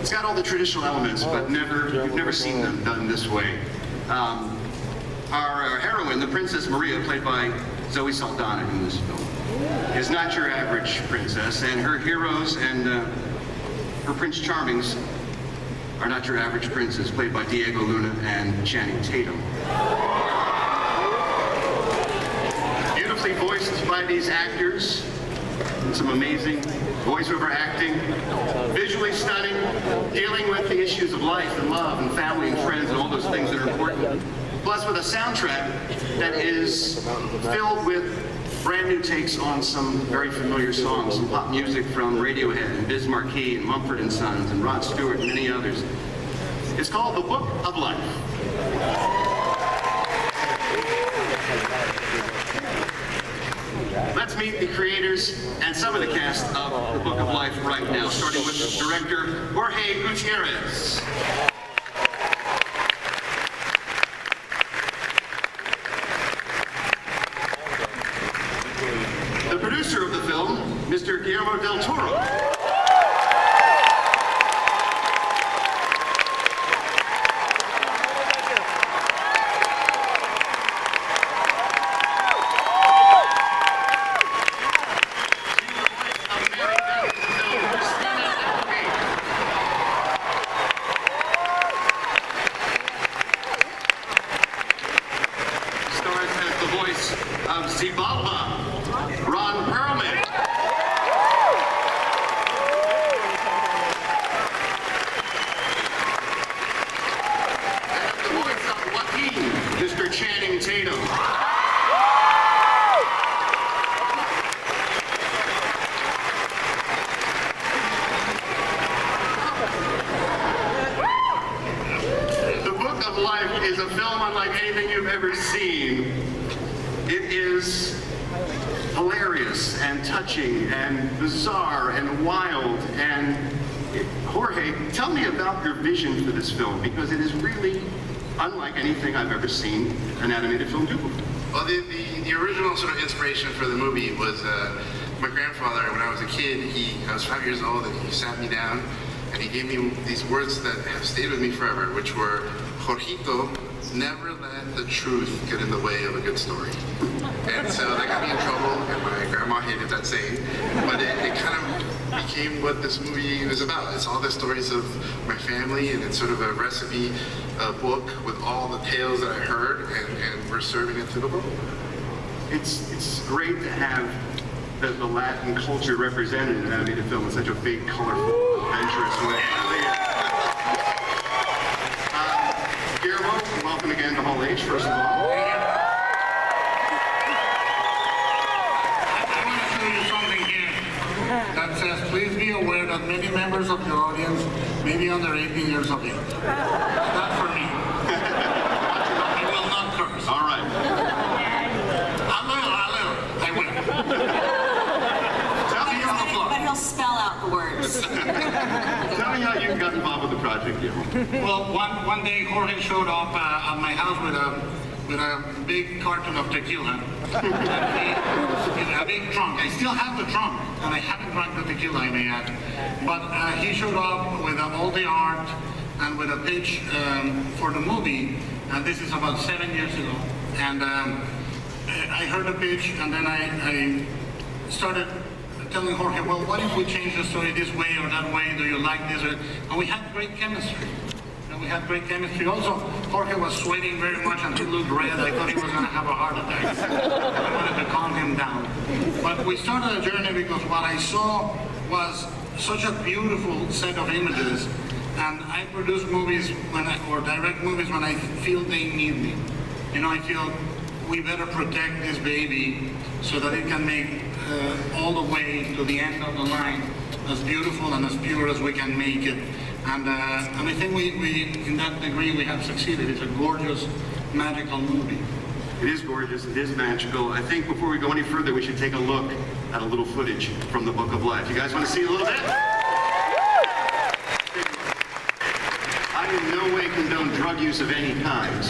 It's got all the traditional elements, but you've never seen them done this way. Our heroine, the Princess Maria, played by Zoe Saldana in this film, is not your average princess, and her heroes and her Prince Charmings are not your average princes, played by Diego Luna and Channing Tatum. Beautifully voiced by these actors, and some amazing voiceover acting, visually stunning, dealing with the issues of life and love and family and friends and all those things that are important. Plus with a soundtrack that is filled with brand new takes on some very familiar songs, some pop music from Radiohead and Biz Markie and Mumford & Sons and Rod Stewart and many others. It's called The Book of Life. Let's meet the creators and some of the cast of The Book of Life right now, starting with director Jorge Gutierrez. The producer of the film, Mr. Guillermo del Toro. Mr. Channing Tatum. The Book of Life is a film unlike anything you've ever seen. It is hilarious and touching and bizarre and wild. And Jorge, tell me about your vision for this film, because it is really unlike anything I've ever seen an animated film do before. Well, the original sort of inspiration for the movie was my grandfather. When I was a kid, I was 5 years old, and he sat me down and he gave me these words that have stayed with me forever, which were, Jorgito, never let the truth get in the way of a good story. And so that got me in trouble, and my grandma hated that saying, but it kind of became what this movie is about. It's all the stories of my family, and it's sort of a recipe book with all the tales that I heard, and we're serving it to the world. It's great to have the Latin culture represented in an animated film in such a big, colorful, adventurous way. Guillermo, welcome again to Hall H, first of all. I want to show you something here that says, please be aware that many members of the audience may be under 18 years of age. Not for me. I will not curse. All right. I will. But he'll spell out the words. Tell me how you got involved with the project, Guillermo. Well, one day Jorge showed up at my house with a big carton of tequila. A big trunk. I still have the trunk, and I haven't drank the tequila, I may add. But he showed up with all the art and with a pitch for the movie, and this is about 7 years ago. And I heard the pitch, and then I started telling Jorge, well, what if we change the story this way or that way? Do you like this? And we had great chemistry. Also, Jorge was sweating very much and he looked red. I thought he was going to have a heart attack. I wanted to calm him down. But we started a journey because what I saw was such a beautiful set of images. And I produce movies or direct movies when I feel they need me. You know, I feel we better protect this baby so that it can make all the way to the end of the line as beautiful and as pure as we can make it. And I think we, in that degree, we have succeeded. It's a gorgeous, magical movie. It is gorgeous, it is magical. I think before we go any further, we should take a look at a little footage from The Book of Life. You guys want to see a little bit? I in no way condone drug use of any kind.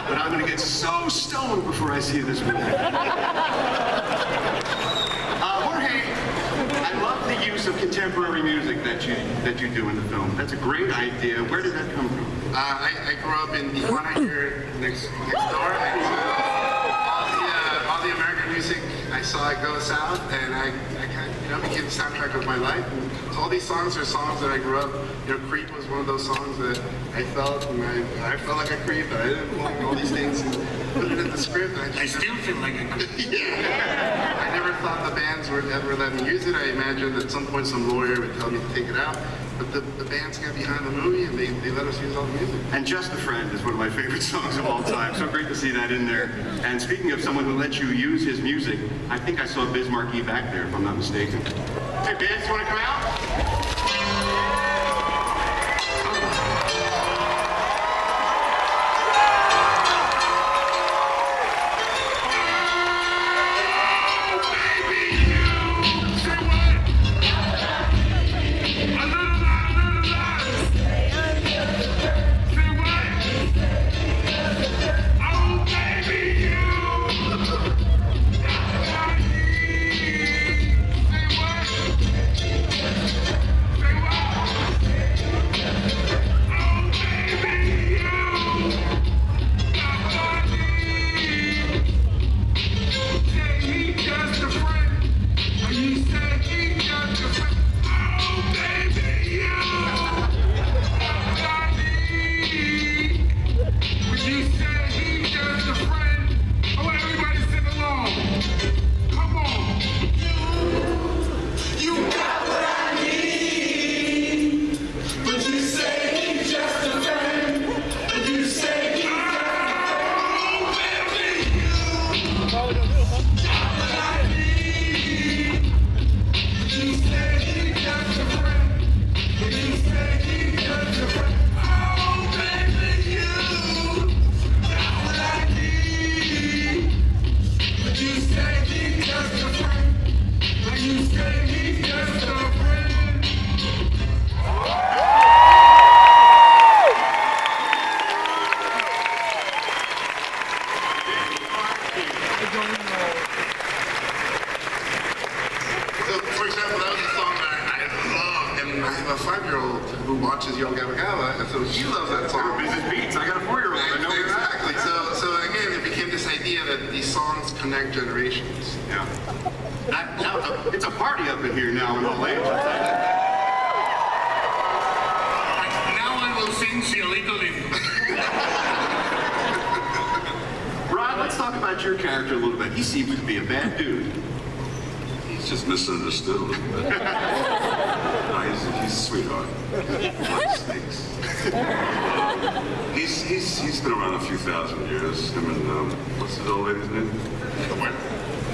But I'm going to get so stoned before I see this movie. Jorge, I love the use of contemporary music that you that you do in the film. That's a great idea. Where did that come from? I grew up in Tijuana here next door. All the American music I saw it go south, and I kind of became the soundtrack of my life. And so all these songs are songs that I grew up. Creep was one of those songs that I felt, and I felt like a creep. I didn't want all these things and put it in the script. I still feel like a creep. Yeah. I never thought the bands would ever let me use it. I imagined at some point some lawyer would tell me to take it out. But the bands got behind the movie and they let us use all the music. And Just a Friend is one of my favorite songs of all time. So great to see that in there. And speaking of someone who lets you use his music, I think I saw Biz Markie back there, if I'm not mistaken. Hey, Biz, you want to come out? A 5-year-old who watches Yo Gabba Gabba, and so she loves that song. Business Beats. I got a 4-year-old. I know Exactly. So again, it became this idea that these songs connect generations. Yeah. Now it's a party up in here now in all ages. Now I will sing Cielito Lindo. Rod, let's talk about your character a little bit. He seems to be a bad dude. He's just misunderstood a little bit. No, he's a sweetheart. Like snakes. He's been around a few thousand years. Him and, what's his old lady's name?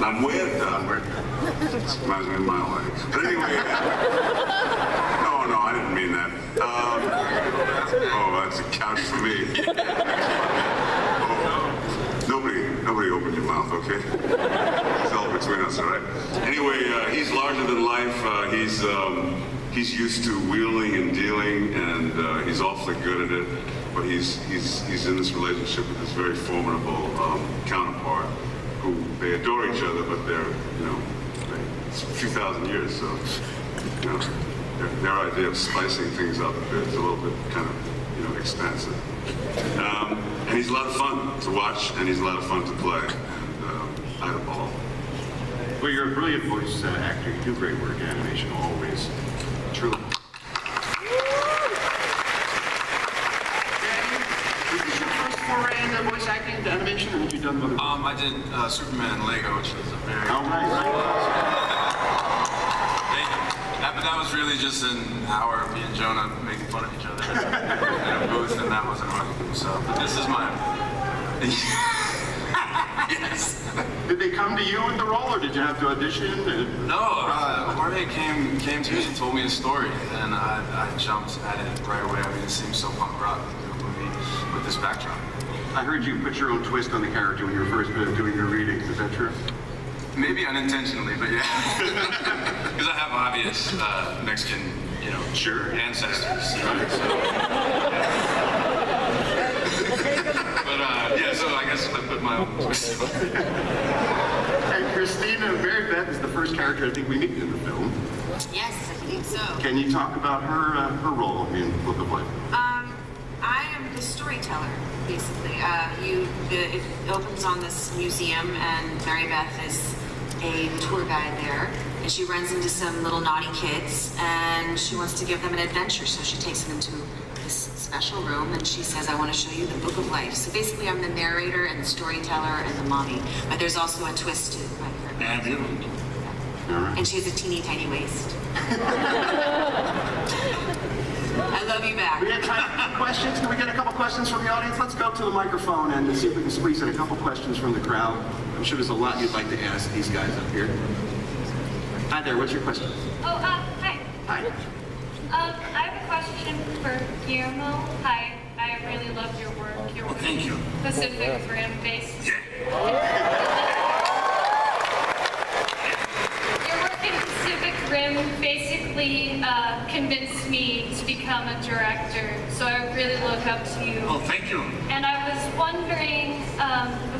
La Muerta. Reminds me of my life. But anyway, no, I didn't mean that. Oh, that's a couch for me. Nobody open your mouth, okay? It's all between us, all right? Anyway, he's larger than life. He's used to wheeling and dealing, and he's awfully good at it. But he's in this relationship with this very formidable counterpart, who they adore each other, but they're it's a few thousand years, so their idea of spicing things up is a little bit kind of expensive. And he's a lot of fun to watch, and he's a lot of fun to play. And I had a ball. Well, you're a brilliant voice actor. You do great work in animation, always. Truly. Is this your first foray into voice acting, into animation, or have you done other? I did Superman Lego, which was a very... Oh, nice. But that was really just an hour of me and Jonah making fun of each other in a booth, and that wasn't hard to do. So, but this is my... Yes. Did they come to you with the role, or did you have to audition? No, Jorge came to me and told me a story, and I jumped at it right away. I mean, it seems so punk rock to do a movie with this backdrop. I heard you put your own twist on the character when you were first doing your readings. Is that true? Maybe unintentionally, but yeah. Because I have obvious Mexican, ancestors. Right? So, but But yeah, so I guess I put my own twist. And Christina, Mary Beth is the first character I think we meet in the film. Yes, I think so. Can you talk about her role in Book of Life? I am the storyteller, basically. It opens on this museum, and Mary Beth is a tour guide there, and she runs into some little naughty kids, and she wants to give them an adventure, so she takes them into this special room, and she says, I want to show you the Book of Life. So basically, I'm the narrator and the storyteller and the mommy, but there's also a twist to my character. Yeah, you. And she has a teeny tiny waist. I love you back. We have time for questions. Can we get a couple questions from the audience? Let's go to the microphone and see if we can squeeze in a couple questions from the crowd. I'm sure there's a lot you'd like to ask these guys up here. Hi there, what's your question? Oh, hi. Hi. I have a question for Guillermo. Hi, I really love your work. Your work Thank you. Pacific Rim based. Yeah. Your work in Pacific Rim basically convinced me to become a director. So I really look up to you. Oh, thank you. And I was wondering,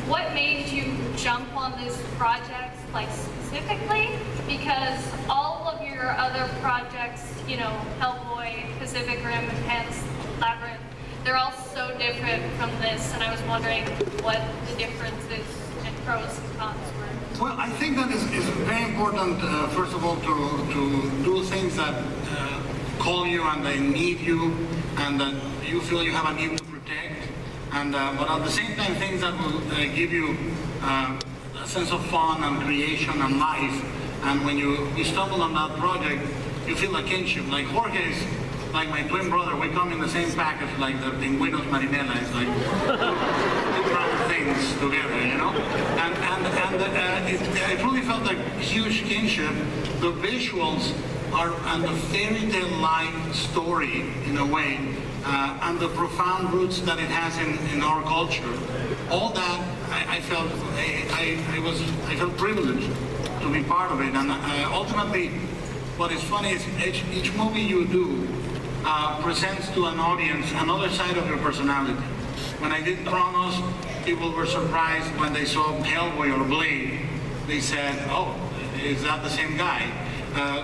what made you jump on this project, like specifically? Because all of your other projects, you know, Hellboy, Pacific Rim, and Pan's Labyrinth, they're all so different from this, and I was wondering what the differences and pros and cons were. Well, I think that it's very important, first of all, to do things that call you and they need you, and that you feel you have a need to protect, and but at the same time, things that will give you a sense of fun and creation and life. And when you stumble on that project, you feel a kinship. Like Jorge is like my twin brother. We come in the same package, like the Pingüinos Marinela. It's like two things together, you know? And it really felt like huge kinship. The visuals are, and the fairy tale-like story, in a way, and the profound roots that it has in our culture. All that, I felt privileged to be part of it. And ultimately, what is funny is each movie you do presents to an audience another side of your personality. When I did Kronos, people were surprised when they saw Hellboy or Blade. They said, oh, is that the same guy?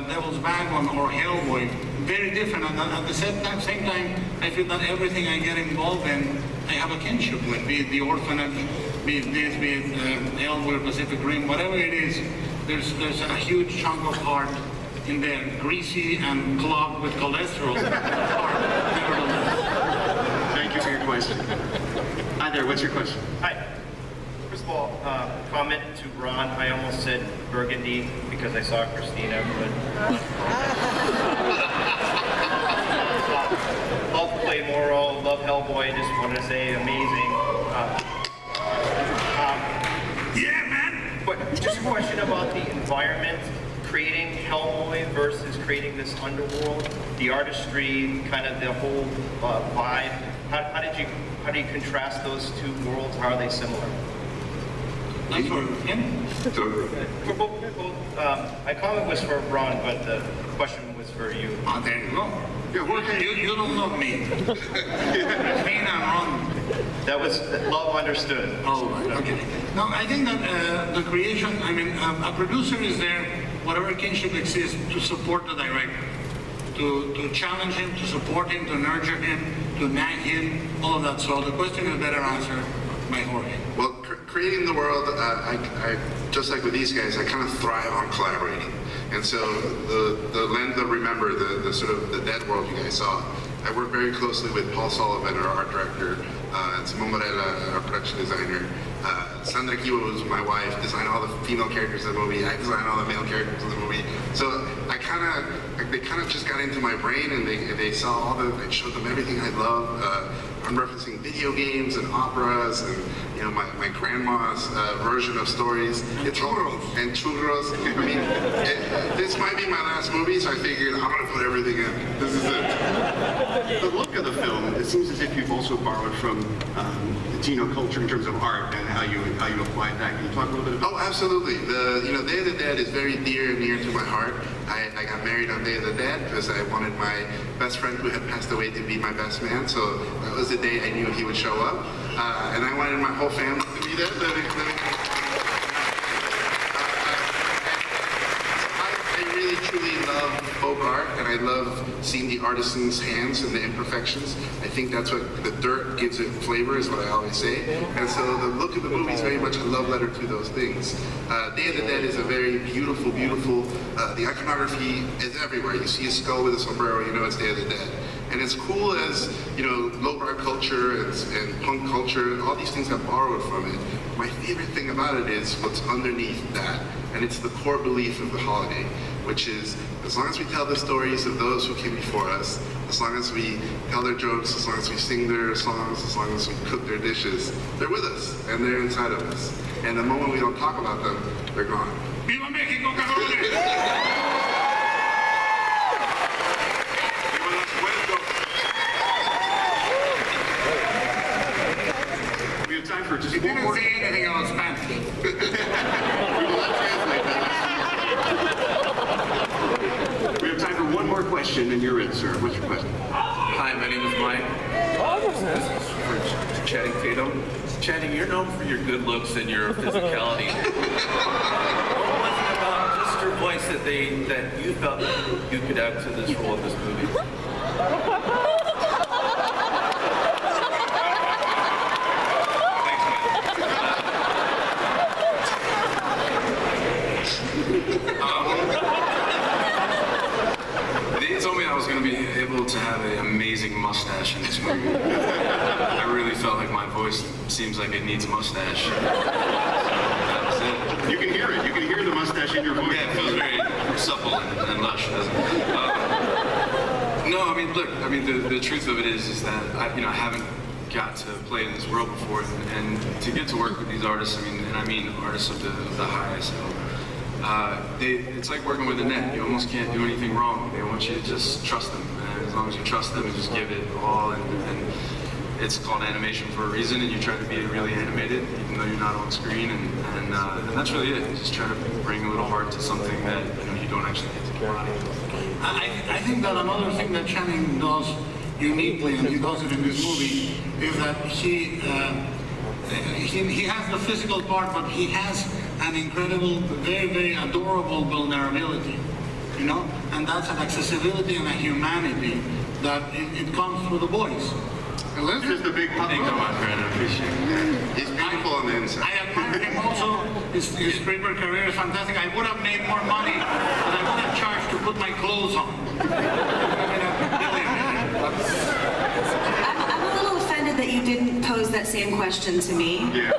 Devil's Backbone or Hellboy, very different. And at the same time, I feel that everything I get involved in, I have a kinship with, be it the orphanage, be it this, be it Hellboy, Pacific Rim, whatever it is. There's a huge chunk of heart in there, greasy and clogged with cholesterol. Thank you for your question. Hi there, what's your question? Hi. First of all, comment to Ron. I almost said burgundy because I saw Christina, but love Play Moral, love Hellboy. Just wanted to say amazing. Yeah, man! But just a question about the environment, creating Hellboy versus creating this underworld, the artistry, kind of the whole vibe. How do you contrast those two worlds? How are they similar? That's for him. For both, my comment was for Ron, but the question was for you. Oh, there you go. You don't love me. Christina and Ron. That was love understood. Oh, right, okay. No, I think that the creation, I mean, a producer is there, whatever kinship exists, to support the director, to challenge him, to support him, to nurture him, to nag him, all of that. So the question is better answered by Jorge. Well, creating the world, I just like with these guys, I kind of thrive on collaborating. And so the Land of Remember, the sort of the dead world you guys saw, I work very closely with Paul Sullivan, our art director, Simon Morella, our production designer, Sandra Kiwa, who's my wife, designed all the female characters in the movie. I designed all the male characters in the movie. So they kind of just got into my brain, and they saw I showed them everything I love. I'm referencing video games and operas, and my grandma's version of stories. And churros. I mean, this might be my last movie, so I figured I'm gonna put everything in. This is it. The look of the film, it seems as if you've also borrowed from Latino culture in terms of art and how you applied that. Can you talk a little bit about? Oh, absolutely. Day of the Dead is very dear and near to my heart. I got married on Day of the Dead because I wanted my best friend who had passed away to be my best man. So that was the day I knew he would show up. And I wanted my whole family to be there. I really truly love folk art, and I love seeing the artisan's hands and the imperfections. I think that's what the dirt gives it flavor, is what I always say. And so the look of the movie is very much a love letter to those things. Day of the Dead is a very beautiful, beautiful, the iconography is everywhere. You see a skull with a sombrero, you know it's Day of the Dead. And as cool as, you know, low-bar culture and punk culture, all these things have borrowed from it, my favorite thing about it is what's underneath that. And it's the core belief of the holiday, which is, as long as we tell the stories of those who came before us, as long as we tell their jokes, as long as we sing their songs, as long as we cook their dishes, they're with us, and they're inside of us. And the moment we don't talk about them, they're gone. Viva Mexico, cabrones! We have time for just You one didn't more. say anything about Spanish. We will not translate that. We have time for one more question, and you're it, sir. What's your question? Hi, my name is Mike. This is for Channing Tatum. Channing, you're known for your good looks and your physicality. What was it about just your voice that you felt that you could add to this role in this movie? They told me I was going to be able to have an amazing mustache in this movie. I really felt like my voice seems like it needs a mustache. That was it. You can hear it. You can hear the mustache in your voice. Yeah, it feels very supple and lush, doesn't it? No, I mean, look, I mean, the truth of it is that I haven't got to play in this world before, and to get to work with these artists, I mean artists of the highest level. It's like working with a net. You almost can't do anything wrong. They want you to just trust them. And as long as you trust them and just give it all, and it's called animation for a reason, and you try to be really animated, even though you're not on screen, and that's really it. You just try to bring a little heart to something that you don't actually get to embody. I think that another thing that Channing does uniquely, and he does it in this movie, is that he has the physical part, but he has an incredible, very, very adorable vulnerability, you know? And that's an accessibility and a humanity that it comes through the voice. Here's the big pop. Thank you, my friend. I appreciate it. He's beautiful on the inside. I admire him also. His stripper career is fantastic. I would have made more money, but I would have charged to put my clothes on. I'm a little offended that you didn't pose that same question to me. Yeah.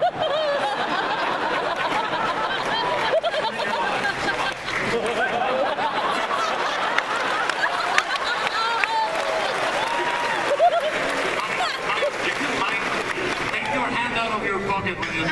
Take your hand out of your pocket when you...